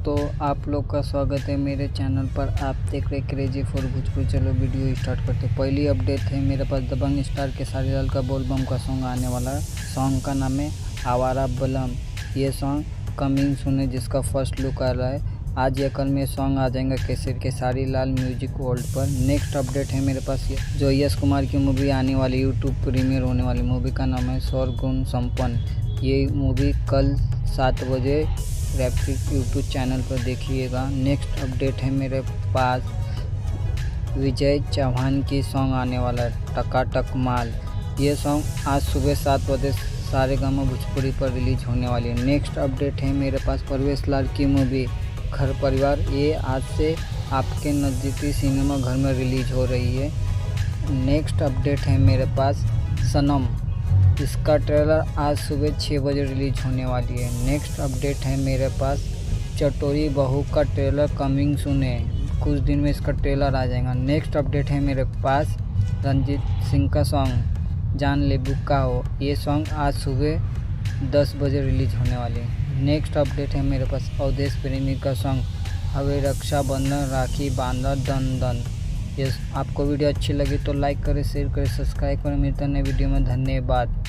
दोस्तों, आप लोग का स्वागत है मेरे चैनल पर। आप देख रहे क्रेजी फॉर भोजपुरी। चलो वीडियो स्टार्ट करते। पहली अपडेट है मेरे पास दबंग स्टार खेसारी लाल का बोल बम का सॉन्ग आने वाला है। सॉन्ग का नाम है आवारा बलम। ये सॉन्ग कमिंग सून है, जिसका फर्स्ट लुक आ रहा है। आज या कल में सॉन्ग आ जाएगा खेसारी लाल म्यूजिक वर्ल्ड पर। नेक्स्ट अपडेट है मेरे पास जो यश कुमार की मूवी आने वाली, यूट्यूब प्रीमियर होने वाली मूवी का नाम है स्वर्गुण संपन्न। ये मूवी कल 7 बजे रैप्टिक यूट्यूब चैनल पर देखिएगा। नेक्स्ट अपडेट है मेरे पास विजय चौहान की सॉन्ग आने वाला है टकाटक माल। ये सॉन्ग आज सुबह 7 बजे सारेगामा भोजपुरी पर रिलीज होने वाली है। नेक्स्ट अपडेट है मेरे पास परवेश लाल की मूवी घर परिवार। ये आज से आपके नज़दीकी सिनेमा घर में रिलीज हो रही है। नेक्स्ट अपडेट है मेरे पास सनम। इसका ट्रेलर आज सुबह 6 बजे रिलीज होने वाली है। नेक्स्ट अपडेट है मेरे पास चटोरी बहू का ट्रेलर कमिंग सून है। कुछ दिन में इसका ट्रेलर आ जाएगा। नेक्स्ट अपडेट है मेरे पास रंजीत सिंह का सॉन्ग जान ले बुक्का हो। ये सॉन्ग आज सुबह 10 बजे रिलीज होने वाली है। नेक्स्ट अपडेट है मेरे पास अवधेश प्रेमी का सॉन्ग हवे रक्षाबंधन राखी बांधा दन दन। यस, आपको वीडियो अच्छी लगी तो लाइक करें, शेयर करें, सब्सक्राइब करें। मिलते हैं नए वीडियो में। धन्यवाद।